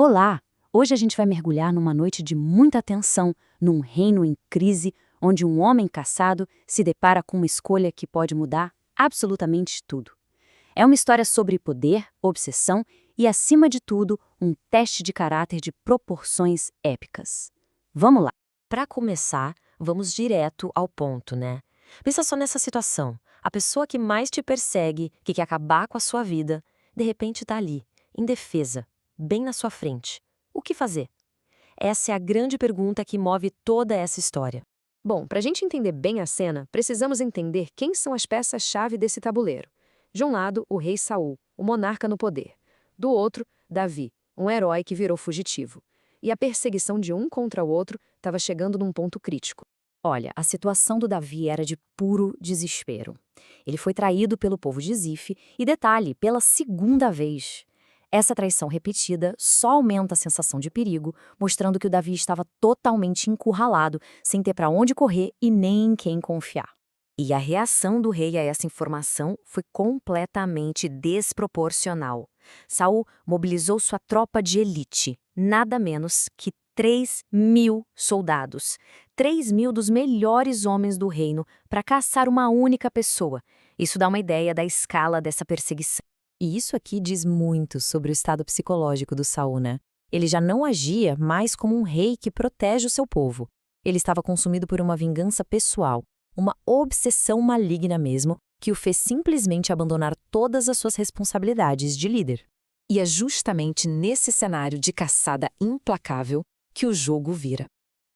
Olá! Hoje a gente vai mergulhar numa noite de muita tensão, num reino em crise, onde um homem caçado se depara com uma escolha que pode mudar absolutamente tudo. É uma história sobre poder, obsessão e, acima de tudo, um teste de caráter de proporções épicas. Vamos lá! Para começar, vamos direto ao ponto, né? Pensa só nessa situação. A pessoa que mais te persegue, que quer acabar com a sua vida, de repente está ali, indefesa, bem na sua frente. O que fazer? Essa é a grande pergunta que move toda essa história. Bom, para a gente entender bem a cena, precisamos entender quem são as peças-chave desse tabuleiro. De um lado, o rei Saul, o monarca no poder. Do outro, Davi, um herói que virou fugitivo. E a perseguição de um contra o outro estava chegando num ponto crítico. Olha, a situação do Davi era de puro desespero. Ele foi traído pelo povo de Zif e, detalhe, pela segunda vez. Essa traição repetida só aumenta a sensação de perigo, mostrando que o Davi estava totalmente encurralado, sem ter para onde correr e nem em quem confiar. E a reação do rei a essa informação foi completamente desproporcional. Saul mobilizou sua tropa de elite, nada menos que 3.000 soldados, 3.000 dos melhores homens do reino, para caçar uma única pessoa. Isso dá uma ideia da escala dessa perseguição. E isso aqui diz muito sobre o estado psicológico do Saul, né? Ele já não agia mais como um rei que protege o seu povo. Ele estava consumido por uma vingança pessoal, uma obsessão maligna mesmo, que o fez simplesmente abandonar todas as suas responsabilidades de líder. E é justamente nesse cenário de caçada implacável que o jogo vira.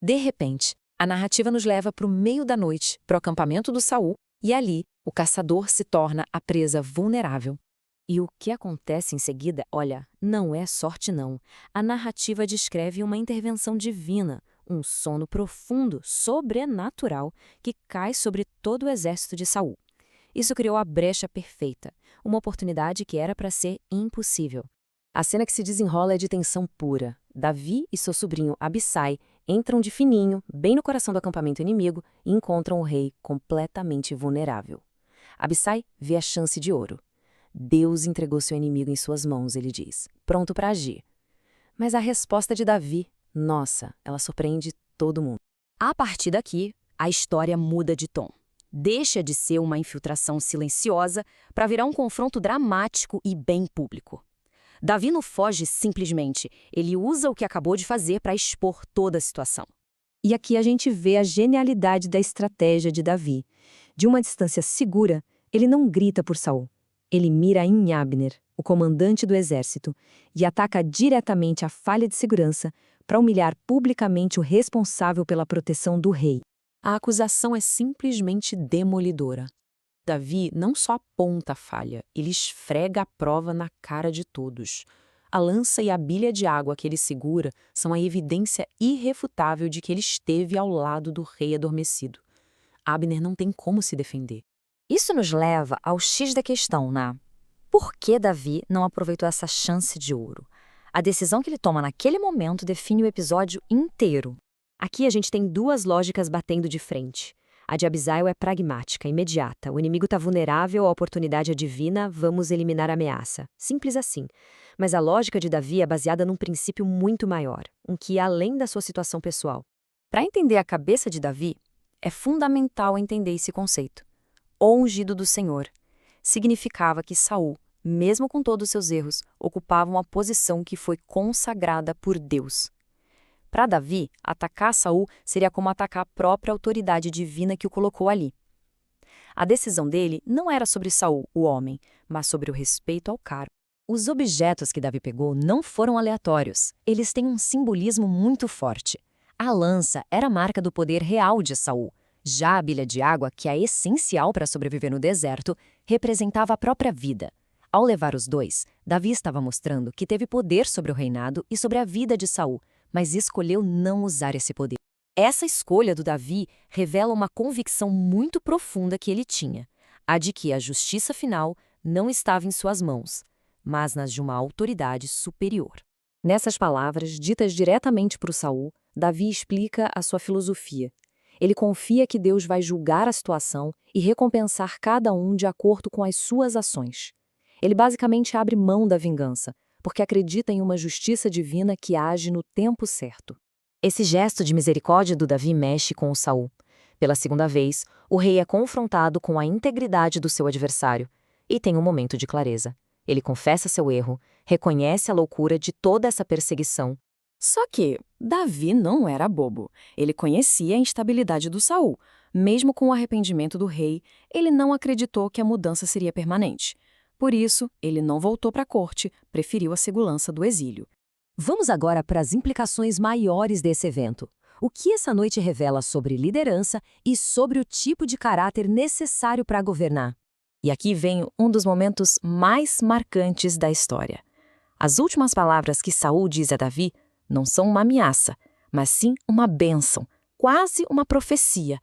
De repente, a narrativa nos leva para o meio da noite, para o acampamento do Saul, e ali o caçador se torna a presa vulnerável. E o que acontece em seguida, olha, não é sorte não. A narrativa descreve uma intervenção divina, um sono profundo, sobrenatural, que cai sobre todo o exército de Saul. Isso criou a brecha perfeita, uma oportunidade que era para ser impossível. A cena que se desenrola é de tensão pura. Davi e seu sobrinho Abissai entram de fininho, bem no coração do acampamento inimigo, e encontram o rei completamente vulnerável. Abissai vê a chance de ouro. Deus entregou seu inimigo em suas mãos, ele diz, pronto para agir. Mas a resposta de Davi, nossa, ela surpreende todo mundo. A partir daqui, a história muda de tom. Deixa de ser uma infiltração silenciosa para virar um confronto dramático e bem público. Davi não foge simplesmente, ele usa o que acabou de fazer para expor toda a situação. E aqui a gente vê a genialidade da estratégia de Davi. De uma distância segura, ele não grita por Saul. Ele mira em Abner, o comandante do exército, e ataca diretamente a falha de segurança para humilhar publicamente o responsável pela proteção do rei. A acusação é simplesmente demolidora. Davi não só aponta a falha, ele esfrega a prova na cara de todos. A lança e a bilha de água que ele segura são a evidência irrefutável de que ele esteve ao lado do rei adormecido. Abner não tem como se defender. Isso nos leva ao X da questão, né? Por que Davi não aproveitou essa chance de ouro? A decisão que ele toma naquele momento define o episódio inteiro. Aqui a gente tem duas lógicas batendo de frente. A de Abisail é pragmática, imediata. O inimigo está vulnerável, a oportunidade é divina, vamos eliminar a ameaça. Simples assim. Mas a lógica de Davi é baseada num princípio muito maior, um que ia além da sua situação pessoal. Para entender a cabeça de Davi, é fundamental entender esse conceito. O ungido do Senhor significava que Saul, mesmo com todos os seus erros, ocupava uma posição que foi consagrada por Deus. Para Davi, atacar Saul seria como atacar a própria autoridade divina que o colocou ali. A decisão dele não era sobre Saul, o homem, mas sobre o respeito ao cargo. Os objetos que Davi pegou não foram aleatórios. Eles têm um simbolismo muito forte. A lança era a marca do poder real de Saul. Já a bilha de água, que é essencial para sobreviver no deserto, representava a própria vida. Ao levar os dois, Davi estava mostrando que teve poder sobre o reinado e sobre a vida de Saul, mas escolheu não usar esse poder. Essa escolha do Davi revela uma convicção muito profunda que ele tinha, a de que a justiça final não estava em suas mãos, mas nas de uma autoridade superior. Nessas palavras, ditas diretamente para o Saul, Davi explica a sua filosofia. Ele confia que Deus vai julgar a situação e recompensar cada um de acordo com as suas ações. Ele basicamente abre mão da vingança, porque acredita em uma justiça divina que age no tempo certo. Esse gesto de misericórdia do Davi mexe com o Saul. Pela segunda vez, o rei é confrontado com a integridade do seu adversário e tem um momento de clareza. Ele confessa seu erro, reconhece a loucura de toda essa perseguição. Só que Davi não era bobo. Ele conhecia a instabilidade do Saul. Mesmo com o arrependimento do rei, ele não acreditou que a mudança seria permanente. Por isso, ele não voltou para a corte, preferiu a segurança do exílio. Vamos agora para as implicações maiores desse evento. O que essa noite revela sobre liderança e sobre o tipo de caráter necessário para governar? E aqui vem um dos momentos mais marcantes da história. As últimas palavras que Saul diz a Davi não são uma ameaça, mas sim uma bênção, quase uma profecia.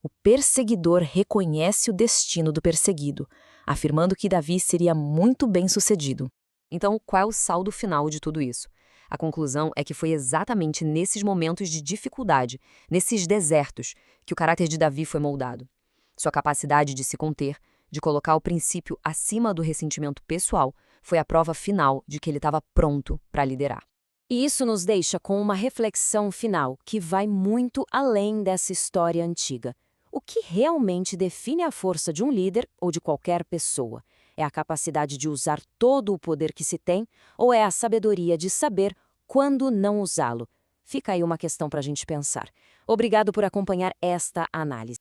O perseguidor reconhece o destino do perseguido, afirmando que Davi seria muito bem-sucedido. Então, qual é o saldo final de tudo isso? A conclusão é que foi exatamente nesses momentos de dificuldade, nesses desertos, que o caráter de Davi foi moldado. Sua capacidade de se conter, de colocar o princípio acima do ressentimento pessoal, foi a prova final de que ele estava pronto para liderar. E isso nos deixa com uma reflexão final que vai muito além dessa história antiga. O que realmente define a força de um líder ou de qualquer pessoa? É a capacidade de usar todo o poder que se tem ou é a sabedoria de saber quando não usá-lo? Fica aí uma questão para a gente pensar. Obrigado por acompanhar esta análise.